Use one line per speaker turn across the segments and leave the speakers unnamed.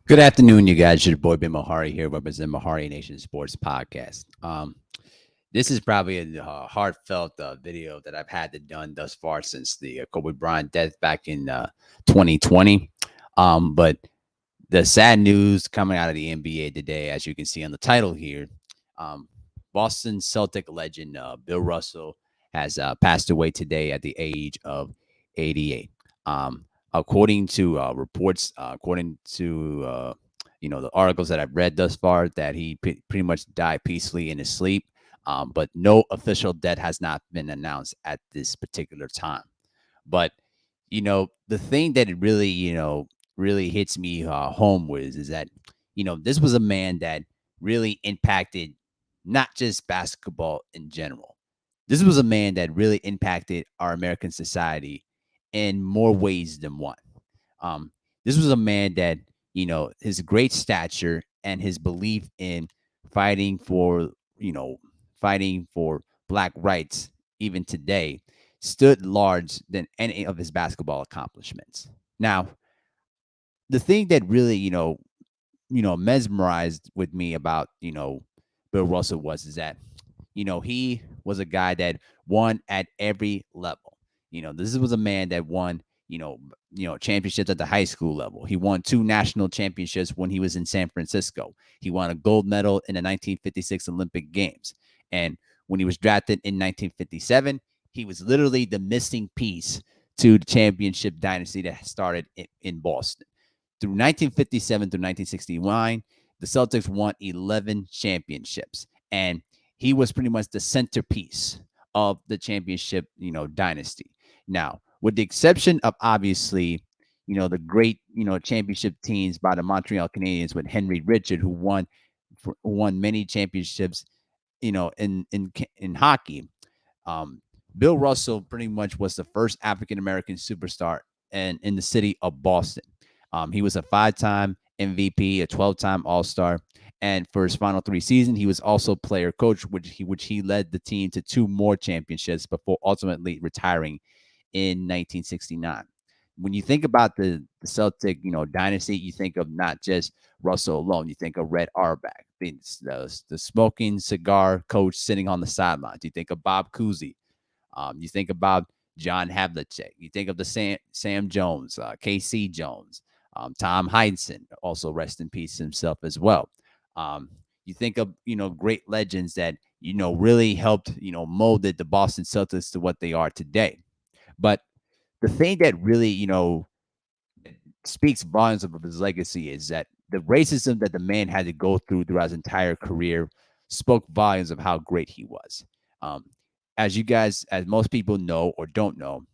Good afternoon, you guys. Your boy Ben Mahari here, representing Mahari Nation Sports Podcast. This is probably a heartfelt video that I've had to done thus far since the Kobe Bryant death back in 2020. But the sad news coming out of the NBA today, as you can see on the title here, um, Boston Celtic legend Bill Russell has passed away today at the age of 88. According to reports, according to the articles that I've read thus far, that he pretty much died peacefully in his sleep. But no official death has not been announced at this particular time. But the thing that it really really hits me home with is that this was a man that really impacted not just basketball in general. This was a man that really impacted our American society in more ways than one. Um, this was a man that his great stature and his belief in fighting for you know fighting for black rights even today stood large than any of his basketball accomplishments. Now, the thing that really, mesmerized with me about, Bill Russell is that, he was a guy that won at every level. This was a man that won, championships at the high school level. He won two national championships when he was in San Francisco. He won a gold medal in the 1956 Olympic Games. And when he was drafted in 1957, he was literally the missing piece to the championship dynasty that started in Boston. Through 1957 through 1969, the Celtics won 11 championships, and he was pretty much the centerpiece of the championship, dynasty. Now, with the exception of obviously, the great, championship teams by the Montreal Canadiens with Henry Richard, who won many championships, in hockey. Um, Bill Russell pretty much was the first African American superstar and in the city of Boston. He was a five-time MVP, a 12-time All-Star, and for his final three seasons, he was also player coach, which he led the team to two more championships before ultimately retiring in 1969. When you think about the Celtic, dynasty, you think of not just Russell alone. You think of Red Auerbach, the smoking cigar coach sitting on the sidelines. You think of Bob Cousy. You think about John Havlicek. You think of the Sam Jones, KC Jones, Tom Heinsohn, also rest in peace himself as well. Um, you think of great legends that really helped molded the Boston Celtics to what they are today. But the thing that really speaks volumes of his legacy is that the racism that the man had to go throughout his entire career spoke volumes of how great he was. Um, as you guys, as most people know or don't know,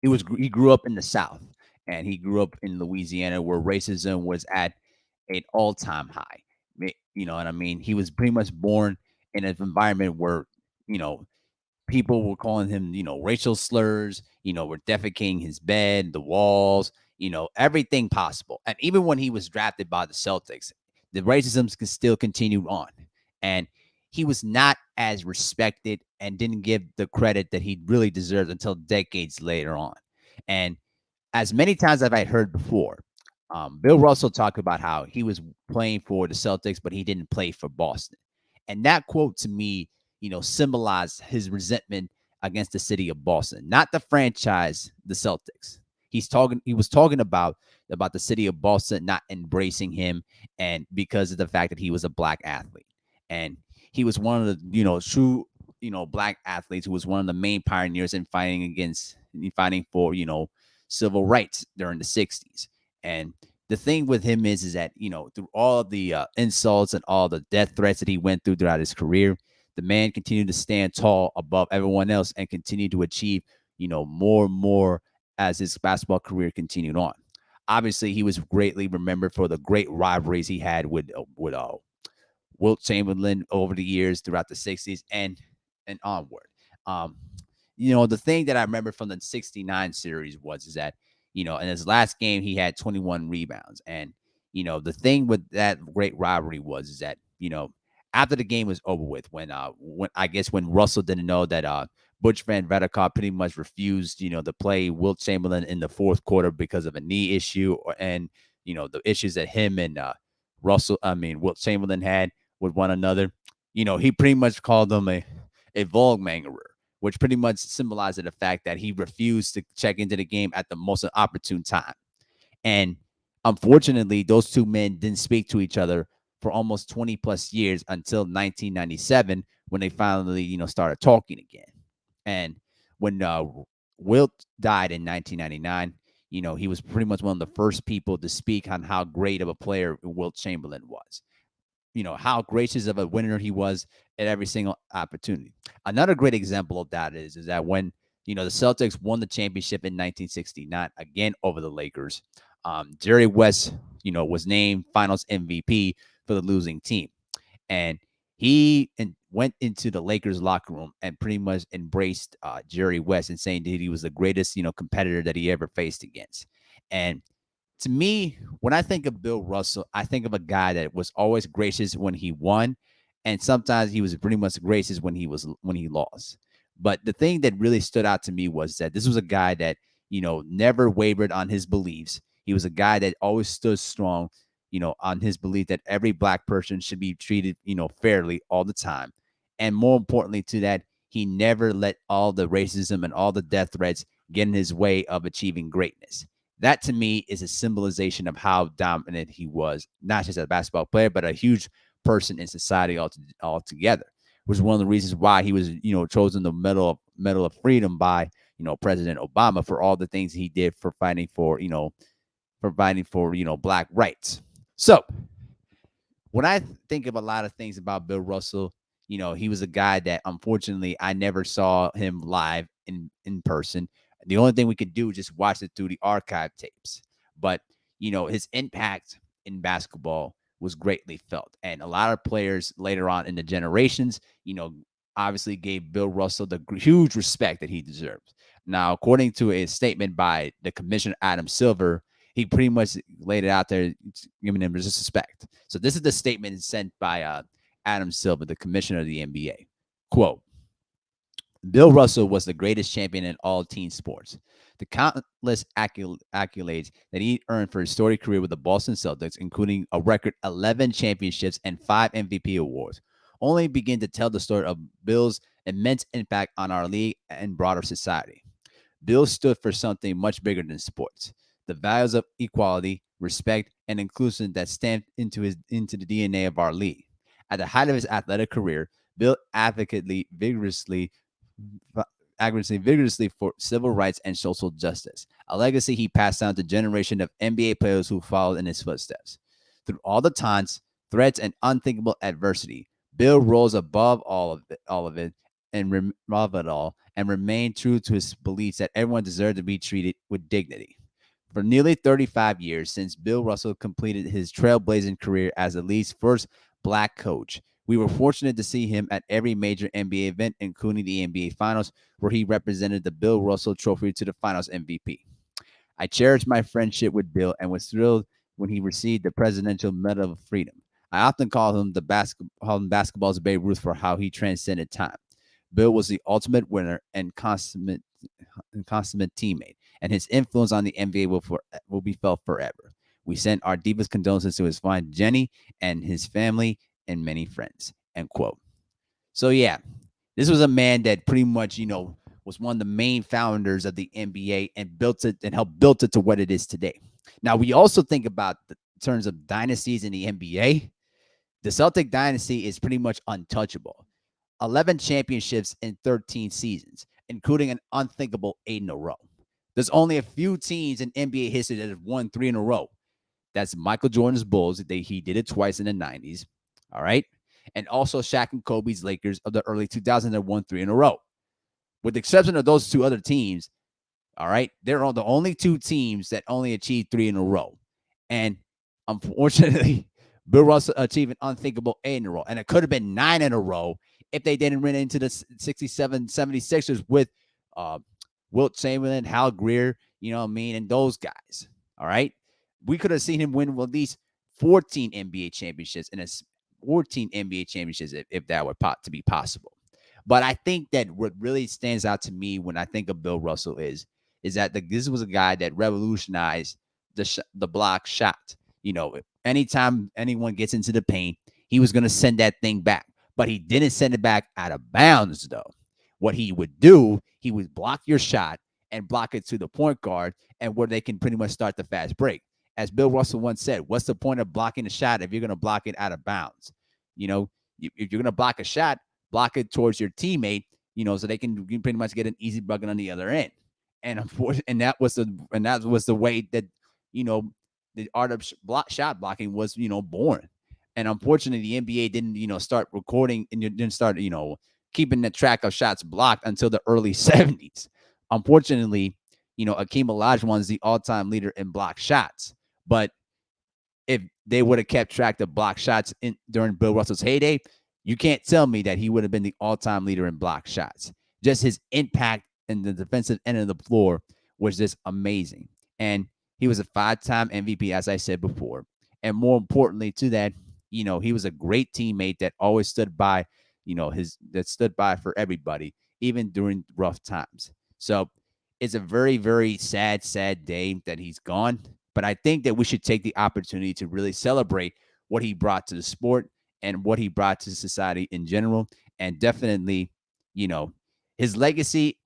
he grew up in the South, and he grew up in Louisiana, where racism was at an all-time high. You know what I mean? He was pretty much born in an environment where you know people were calling him, racial slurs, were defecating his bed, the walls, everything possible. And even when he was drafted by the Celtics, the racism still continued on. And he was not as respected and didn't give the credit that he really deserved until decades later on. And as many times as I've heard before, Bill Russell talked about how he was playing for the Celtics, but he didn't play for Boston. And that quote to me, symbolized his resentment against the city of Boston, not the franchise, the Celtics. He was talking about the city of Boston not embracing him, and because of the fact that he was a black athlete. And he was one of the, true, black athletes who was one of the main pioneers in fighting for, civil rights during the 60s. And the thing with him is that, through all of the insults and all the death threats that he went through throughout his career, the man continued to stand tall above everyone else and continued to achieve, more and more as his basketball career continued on. Obviously, he was greatly remembered for the great rivalries he had with Wilt Chamberlain over the years throughout the 60s and onward. Um, the thing that I remember from the 69 series was is that, in his last game, he had 21 rebounds. And, the thing with that great rivalry was is that, after the game was over with, when I guess when Russell didn't know that Butch Van Vedekar pretty much refused, to play Wilt Chamberlain in the fourth quarter because of a knee issue, and the issues that him and Wilt Chamberlain had with one another. He pretty much called him a Volkmangerer, which pretty much symbolizes the fact that he refused to check into the game at the most opportune time. And unfortunately, those two men didn't speak to each other for almost 20 plus years until 1997 when they finally, started talking again. And when Wilt died in 1999, he was pretty much one of the first people to speak on how great of a player Wilt Chamberlain was. How gracious of a winner he was at every single opportunity. Another great example of that is that when the Celtics won the championship in 1969 again over the Lakers, Jerry West was named Finals MVP for the losing team, and he went into the Lakers locker room and pretty much embraced Jerry West and saying that he was the greatest competitor that he ever faced against. And to me, when I think of Bill Russell, I think of a guy that was always gracious when he won, and sometimes he was pretty much gracious when he lost. But the thing that really stood out to me was that this was a guy that never wavered on his beliefs. He was a guy that always stood strong, on his belief that every black person should be treated fairly all the time, and more importantly to that, he never let all the racism and all the death threats get in his way of achieving greatness. That to me is a symbolization of how dominant he was, not just as a basketball player, but a huge person in society altogether. Which is one of the reasons why he was, chosen the Medal of Freedom by, President Obama for all the things he did for fighting for black rights. So when I think of a lot of things about Bill Russell, he was a guy that unfortunately I never saw him live in person. The only thing we could do is just watch it through the archive tapes. But his impact in basketball was greatly felt, and a lot of players later on in the generations, obviously gave Bill Russell the huge respect that he deserves. Now, according to a statement by the commissioner Adam Silver, he pretty much laid it out there, giving him respect. So this is the statement sent by Adam Silver, the commissioner of the NBA. Quote, Bill Russell was the greatest champion in all team sports. The countless accolades that he earned for his storied career with the Boston Celtics, including a record 11 championships and 5 MVP awards, only begin to tell the story of Bill's immense impact on our league and broader society. Bill stood for something much bigger than sports. The values of equality, respect, and inclusion that stamped into the DNA of our league. At the height of his athletic career, Bill advocated vigorously for civil rights and social justice, a legacy he passed down to a generation of NBA players who followed in his footsteps. Through all the taunts, threats, and unthinkable adversity, Bill rose above all of it, and above it all, and remained true to his beliefs that everyone deserved to be treated with dignity. For nearly 35 years since Bill Russell completed his trailblazing career as the league's first black coach, we were fortunate to see him at every major NBA event, including the NBA Finals, where he represented the Bill Russell Trophy to the Finals MVP. I cherished my friendship with Bill and was thrilled when he received the Presidential Medal of Freedom. I often call him basketball's Babe Ruth for how he transcended time. Bill was the ultimate winner and consummate teammate, and his influence on the NBA will be felt forever. We send our deepest condolences to his wife Jenny and his family and many friends. End quote. So yeah, this was a man that pretty much was one of the main founders of the NBA and built it and helped build it to what it is today. Now we also think about the terms of dynasties in the NBA. The Celtic dynasty is pretty much untouchable. 11 championships in 13 seasons, including an unthinkable 8 in a row. There's only a few teams in NBA history that have won 3 in a row. That's Michael Jordan's Bulls. He did it twice in the 90s. All right. And also Shaq and Kobe's Lakers of the early 2000s that won 3 in a row. With the exception of those 2 other teams, all right, they're the only 2 teams that only achieved 3 in a row. And unfortunately, Bill Russell achieved an unthinkable 8 in a row. And it could have been 9 in a row if they didn't run into the 67 76ers with Wilt Chamberlain, Hal Greer, and those guys. All right. We could have seen him win at least 14 NBA championships and 14 NBA championships if that were to be possible. But I think that what really stands out to me when I think of Bill Russell is that this was a guy that revolutionized the block shot. Anytime anyone gets into the paint, he was going to send that thing back, but he didn't send it back out of bounds though. What he would do, he would block your shot and block it to the point guard, and where they can pretty much start the fast break. As Bill Russell once said, what's the point of blocking a shot if you're going to block it out of bounds? You know, if you're going to block a shot, block it towards your teammate, so they can pretty much get an easy bucket on the other end. And unfortunately, that was the way that you know the art of shot blocking was born. And unfortunately, the NBA didn't start recording and didn't start keeping the track of shots blocked until the early 70s. Unfortunately, Akeem Olajuwon is the all-time leader in block shots, but if they would have kept track of block shots during Bill Russell's heyday, you can't tell me that he would have been the all-time leader in block shots. Just his impact in the defensive end of the floor was just amazing. And he was a 5-time MVP, as I said before. And more importantly to that, he was a great teammate that always stood by, that stood by for everybody, even during rough times. So it's a very, very sad, sad day that he's gone. But I think that we should take the opportunity to really celebrate what he brought to the sport and what he brought to society in general. And definitely, you know, his legacy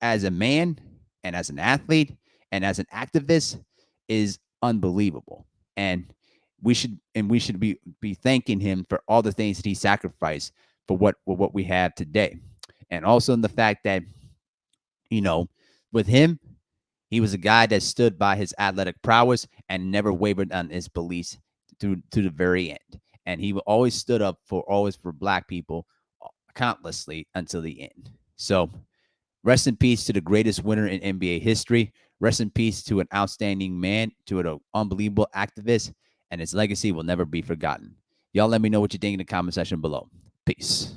as a man and as an athlete and as an activist is unbelievable. And we should be thanking him for all the things that he sacrificed for what we have today. And also in the fact that, you know, with him, he was a guy that stood by his athletic prowess and never wavered on his beliefs to the very end. And he always stood up for black people countlessly until the end. So rest in peace to the greatest winner in NBA history. Rest in peace to an outstanding man, to an unbelievable activist, and his legacy will never be forgotten. Y'all let me know what you think in the comment section below. Peace.